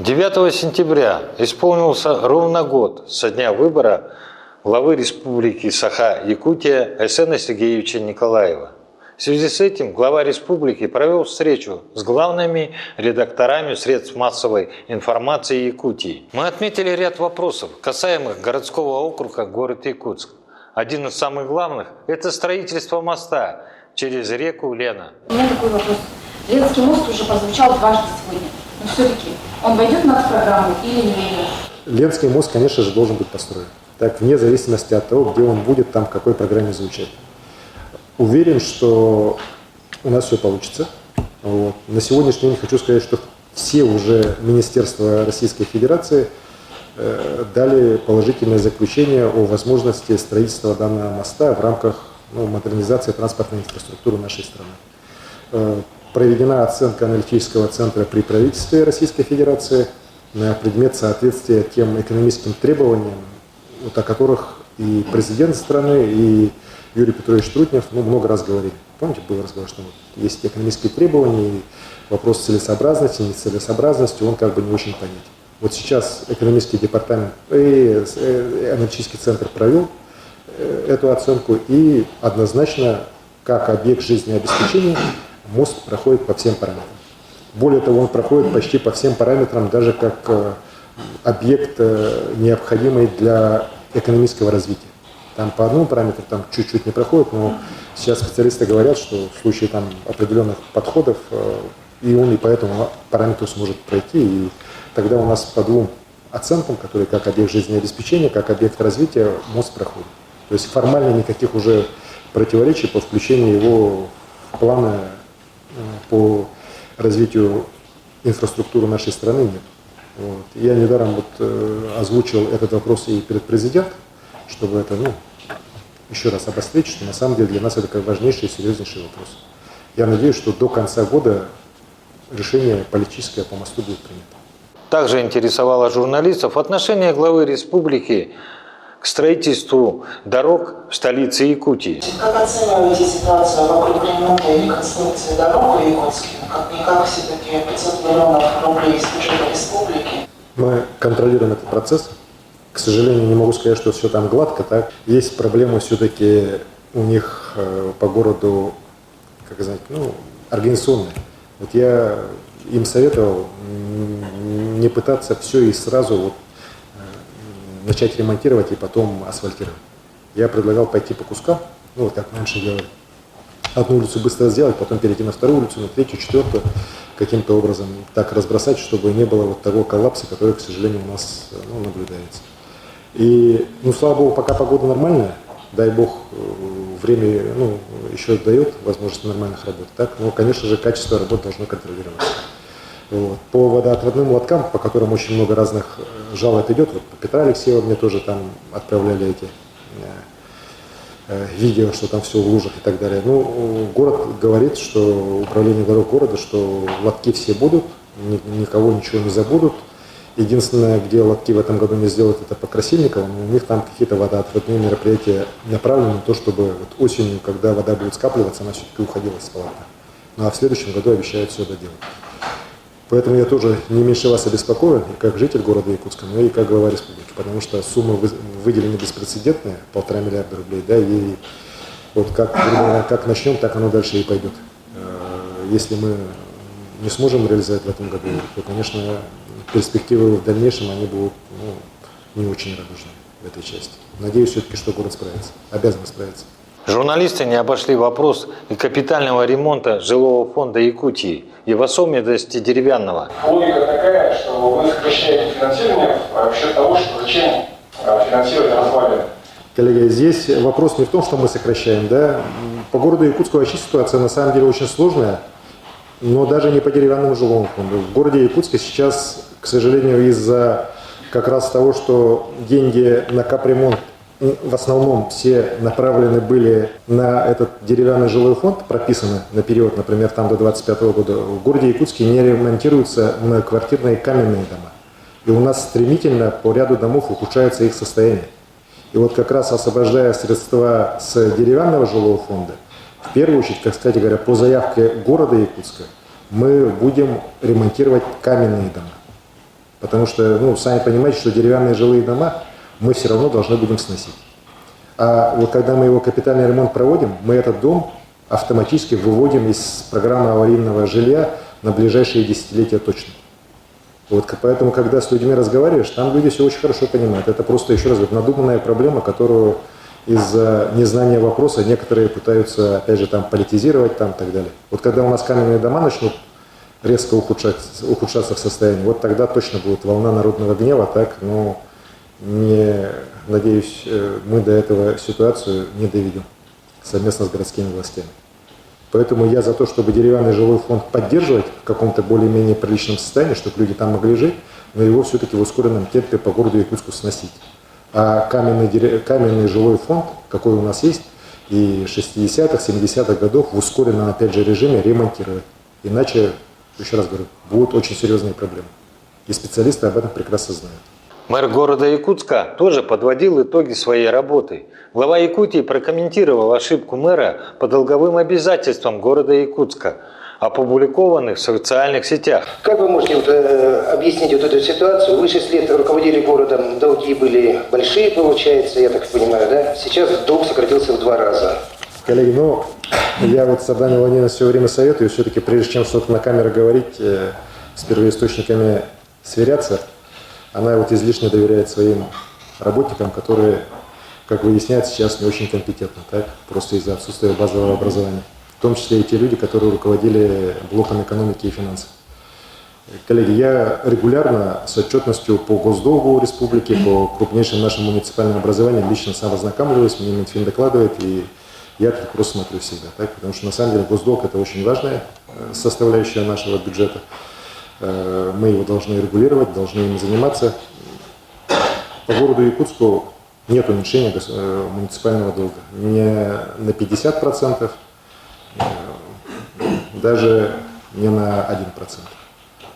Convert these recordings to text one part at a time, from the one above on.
9 сентября исполнился ровно год со дня выбора главы Республики Саха-Якутия Айсена Сергеевича Николаева. В связи с этим глава республики провел встречу с главными редакторами средств массовой информации Якутии. Мы отметили ряд вопросов, касаемых городского округа город Якутск. Один из самых главных – это строительство моста через реку Лена. У меня такой вопрос. Ленский мост уже прозвучал дважды сегодня. Но все-таки он войдет в нацпрограмму или не войдет? Ленский мост, конечно же, должен быть построен. Так, вне зависимости от того, где он будет, там в какой программе звучать. Уверен, что у нас все получится. Вот. На сегодняшний день хочу сказать, что все уже министерства Российской Федерации дали положительное заключение о возможности строительства данного моста в рамках модернизации транспортной инфраструктуры нашей страны. Проведена оценка аналитического центра при правительстве Российской Федерации на предмет соответствия тем экономическим требованиям, о которых и президент страны, и Юрий Петрович Трутнев много раз говорили. Помните, был разговор, что есть экономические требования, и вопрос целесообразности, нецелесообразности, он как бы не очень понятен. Вот сейчас экономический департамент и аналитический центр провел эту оценку, и однозначно, как объект жизнеобеспечения, мост проходит по всем параметрам. Более того, он проходит почти по всем параметрам, даже как объект, необходимый для экономического развития. Там по одному параметру там чуть-чуть не проходит, но сейчас специалисты говорят, что в случае там определенных подходов и он и по этому параметру сможет пройти, и тогда у нас по двум оценкам, которые как объект жизнеобеспечения, как объект развития, мост проходит. То есть формально никаких уже противоречий по включению его в планы по развитию инфраструктуры нашей страны нет. Вот. Я недаром озвучил этот вопрос и перед президентом, чтобы это еще раз обострить, что на самом деле для нас это как важнейший и серьезнейший вопрос. Я надеюсь, что до конца года решение политическое по мосту будет принято. Также интересовало журналистов отношение главы республики к строительству дорог в столице Якутии. Как оцениваете ситуацию вокруг ремонта и реконструкции дорог в Якутске? Как все-таки 500 миллионов рублей из бюджета республики? Мы контролируем этот процесс. К сожалению, не могу сказать, что все там гладко. Так. Есть проблемы все-таки у них по городу, организационные. Вот я им советовал не пытаться все и сразу начать ремонтировать и потом асфальтировать. Я предлагал пойти по кускам, как раньше делали. Одну улицу быстро сделать, потом перейти на вторую улицу, на третью, четвертую, каким-то образом так разбросать, чтобы не было того коллапса, который, к сожалению, у нас наблюдается. И, слава богу, пока погода нормальная, дай бог, время еще дает возможность нормальных работ, так, но, конечно же, качество работ должно контролироваться. Вот. По водоотводным лоткам, по которым очень много разных жалоб идет, по Петра Алексеева мне тоже там отправляли эти видео, что там все в лужах и так далее. Город говорит, что управление дорог города, что лотки все будут, никого ничего не забудут. Единственное, где лотки в этом году не сделают, это по Красильникову, но у них там какие-то водоотводные мероприятия направлены на то, чтобы осенью, когда вода будет скапливаться, она все-таки уходила с полотна. Ну а в следующем году обещают все доделать. Поэтому я тоже не меньше вас обеспокоен, и как житель города Якутска, но и как глава республики, потому что суммы выделены беспрецедентные, 1,5 миллиарда рублей, да, и вот как начнем, так оно дальше и пойдет. Если мы не сможем реализовать в этом году, то, конечно, перспективы в дальнейшем, они будут не очень радужны в этой части. Надеюсь все-таки, что город справится, обязан справиться. Журналисты не обошли вопрос капитального ремонта жилого фонда Якутии и в особенности деревянного. Логика такая, что вы сокращаете финансирование в счет того, что зачем финансировать развалины. Коллеги, здесь вопрос не в том, что мы сокращаем. Да? По городу Якутску вообще ситуация на самом деле очень сложная, но даже не по деревянному жилому фонду. В городе Якутске сейчас, к сожалению, из-за как раз того, что деньги на капремонт в основном все направлены были на этот деревянный жилой фонд, прописаны на период, например, там до 2025 года. В городе Якутске не ремонтируются многоквартирные каменные дома. И у нас стремительно по ряду домов ухудшается их состояние. И вот как раз освобождая средства с деревянного жилого фонда, в первую очередь, кстати говоря, по заявке города Якутска, мы будем ремонтировать каменные дома. Потому что, ну, сами понимаете, что деревянные жилые дома мы все равно должны будем сносить. А вот когда мы его капитальный ремонт проводим, мы этот дом автоматически выводим из программы аварийного жилья на ближайшие десятилетия точно. Вот, поэтому, когда с людьми разговариваешь, там люди все очень хорошо понимают. Это просто, еще раз говорю, надуманная проблема, которую из-за незнания вопроса некоторые пытаются, опять же, там политизировать там, и так далее. Вот когда у нас каменные дома начнут резко ухудшаться в состоянии, вот тогда точно будет волна народного гнева, так, но надеюсь, мы до этого ситуацию не доведем совместно с городскими властями. Поэтому я за то, чтобы деревянный жилой фонд поддерживать в каком-то более-менее приличном состоянии, чтобы люди там могли жить, но его все-таки в ускоренном темпе по городу Якутску сносить. А каменный жилой фонд, какой у нас есть, и 60-х, 70-х годов в ускоренном, опять же, режиме ремонтировать. Иначе, еще раз говорю, будут очень серьезные проблемы. И специалисты об этом прекрасно знают. Мэр города Якутска тоже подводил итоги своей работы. Глава Якутии прокомментировал ошибку мэра по долговым обязательствам города Якутска, опубликованных в социальных сетях. Как вы можете объяснить вот эту ситуацию? Вы 6 лет руководили городом, долги были большие, получается, я так понимаю, да? Сейчас долг сократился в 2 раза. Коллеги, ну, я вот с Арданой Владимировной все время советую, все-таки прежде чем что-то на камеру говорить, с первоисточниками сверяться. Она вот излишне доверяет своим работникам, которые, как выясняется, сейчас не очень компетентны, так? Просто из-за отсутствия базового образования. В том числе и те люди, которые руководили блоком экономики и финансов. Коллеги, я регулярно с отчетностью по госдолгу республики, по крупнейшим нашим муниципальным образованиям лично сам ознакомливаюсь, мне Минфин докладывает, и я этот вопрос смотрю всегда, так? Потому что на самом деле госдолг – это очень важная составляющая нашего бюджета. Мы его должны регулировать, должны им заниматься. По городу Якутску нет уменьшения муниципального долга. Не на 50%, даже не на 1%.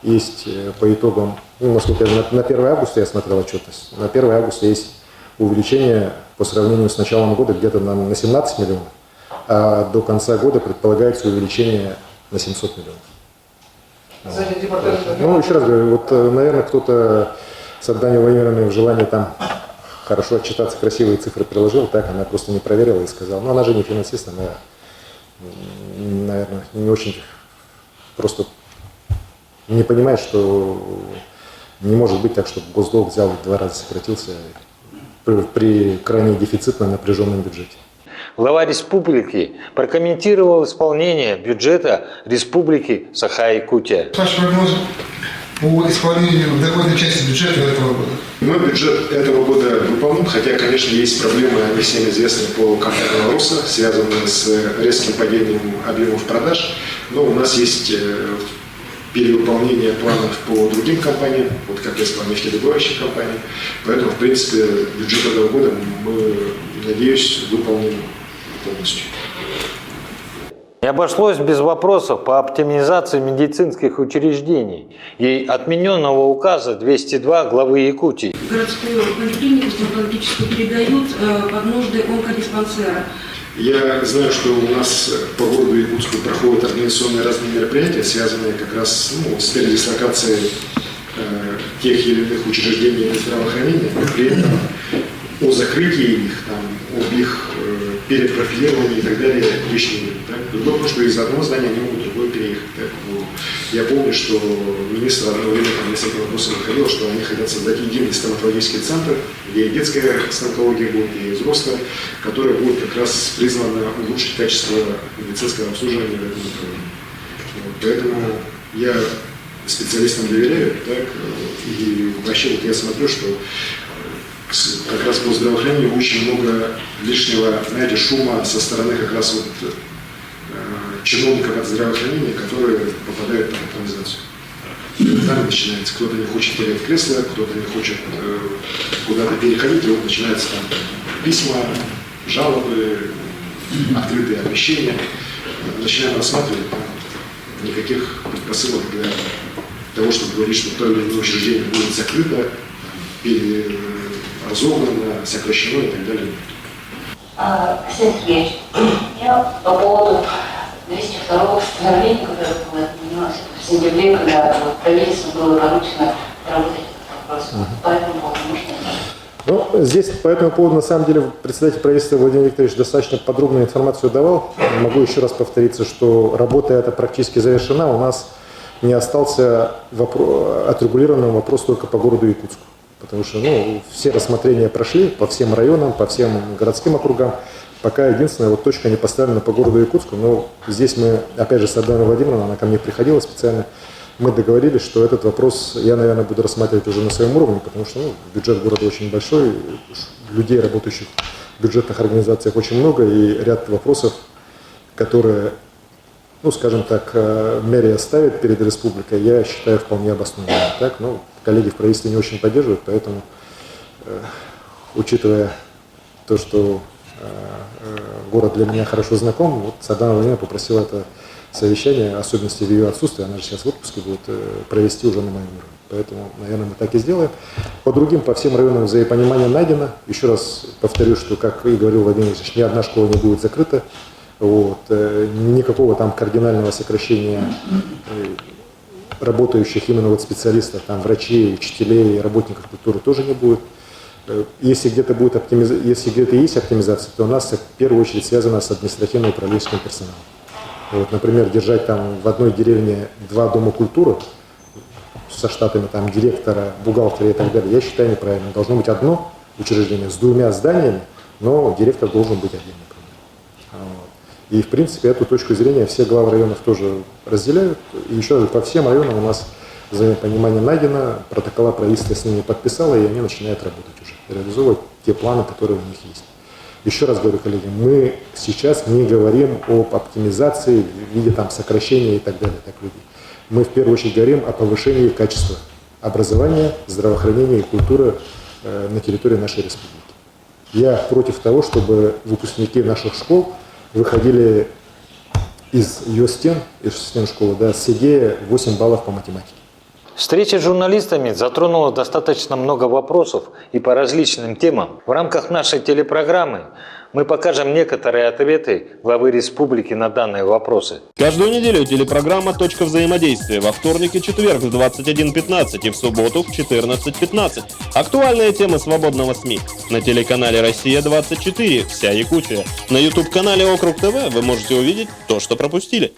Есть по итогам, ну, насколько я на 1 августа я смотрел отчетность, на 1 августа есть увеличение по сравнению с началом года где-то на 17 миллионов, а до конца года предполагается увеличение на 700 миллионов. Ну, еще раз говорю, вот, наверное, кто-то с Арданой Владимировной в желании там хорошо отчитаться, красивые цифры приложил, так, она просто не проверила и сказала, ну, она же не финансист, она, наверное, не очень просто не понимает, что не может быть так, чтобы госдолг взял и в 2 раза сократился при крайне дефицитном напряженном бюджете. Глава республики прокомментировал исполнение бюджета Республики Саха-Якутия. Ваши прогнозы по исполнению доходной части бюджета этого года? Мы бюджет этого года выполним, хотя, конечно, есть проблемы, они всем известны по компании «Ларуса», связанные с резким падением объемов продаж. Но у нас есть перевыполнение планов по другим компаниям, вот как я сказал, нефтедобывающих компаний. Поэтому, в принципе, бюджет этого года мы, надеюсь, выполним полностью. Не обошлось без вопросов по оптимизации медицинских учреждений и отмененного указа 202 главы Якутии. Городскую поликлинику стоматологическую передают под нужды онкодиспансера. Я знаю, что у нас по городу Якутску проходят организационные разные мероприятия, связанные как раз с передислокацией тех или иных учреждений здравоохранения. При этом о закрытии их, об их перепрофилировании и так далее речь не идет. Другое потому, что из одного здания они могут в другое переехать. Я помню, что министр одно время с этим вопросом выходил, что они хотят создать единый стоматологический центр, где и детская стоматология будет, и взрослая, которая будет как раз призвана улучшить качество медицинского обслуживания в этом направлении. Поэтому я специалистам доверяю, так, и вообще вот я смотрю, что как раз по здравоохранению очень много лишнего, знаете, шума со стороны как раз вот чиновников от здравоохранения, которые попадают в оптимизацию. Там начинается, кто-то не хочет терять кресло, кто-то не хочет куда-то переходить, и вот начинаются там письма, жалобы, открытые обращения. Начинаем рассматривать, там никаких предпосылок для того, чтобы говорить, что то или иное учреждение будет закрыто, разогнано, сокращено и так далее. Алексей Сергеевич, я по поводу 202-го постановления, которое было отменено в сентябре, когда правительству было поручено работать вопрос. По этому поводу можно? Ну, здесь по этому поводу, на самом деле, председатель правительства Владимир Викторович достаточно подробную информацию давал. Могу еще раз повториться, что работа эта практически завершена. У нас не остался отрегулированным вопрос только по городу Якутску. Потому что все рассмотрения прошли по всем районам, по всем городским округам. Пока единственная точка не поставлена по городу Якутску. Но здесь мы, опять же, с Адрианой Владимировной, она ко мне приходила специально, мы договорились, что этот вопрос я, наверное, буду рассматривать уже на своем уровне, потому что бюджет города очень большой, людей, работающих в бюджетных организациях, очень много, и ряд вопросов, которые, скажем так, мэрия ставит перед республикой, я считаю вполне обоснованными. Так, коллеги в правительстве не очень поддерживают, поэтому, учитывая то, что город для меня хорошо знаком, Адриана Владимировна попросила это совещание, особенности в ее отсутствии, она же сейчас в отпуске, будет провести уже на моем уровне. Поэтому, наверное, мы так и сделаем. По всем районам взаимопонимание найдено. Еще раз повторю, что, как и говорил Владимир Ильич, ни одна школа не будет закрыта. Никакого там кардинального сокращения работающих именно специалистов, там врачей, учителей, работников культуры тоже не будет. Если где-то есть оптимизация, то у нас в первую очередь связана с административно-управленческим персоналом. Например, держать там в одной деревне 2 дома культуры со штатами там директора, бухгалтера и так далее, я считаю неправильно. Должно быть одно учреждение с 2 зданиями, но директор должен быть один, например. И, в принципе, эту точку зрения все главы районов тоже разделяют. И еще раз, по всем районам у нас взаимопонимание найдено, протокола правительства с ними подписало, и они начинают работать уже, реализовывать те планы, которые у них есть. Еще раз говорю, коллеги, мы сейчас не говорим об оптимизации в виде сокращения и так далее. Мы в первую очередь говорим о повышении качества образования, здравоохранения и культуры на территории нашей республики. Я против того, чтобы выпускники наших школ выходили из ее стен школы, с идеей 8 баллов по математике. Встреча с журналистами затронула достаточно много вопросов и по различным темам. В рамках нашей телепрограммы мы покажем некоторые ответы главы республики на данные вопросы. Каждую неделю телепрограмма «Точка взаимодействия» во вторник и четверг в 21:15 и в субботу в 14:15. Актуальные темы свободного СМИ. На телеканале «Россия-24» вся Якутия. На YouTube-канале «Округ ТВ» вы можете увидеть то, что пропустили.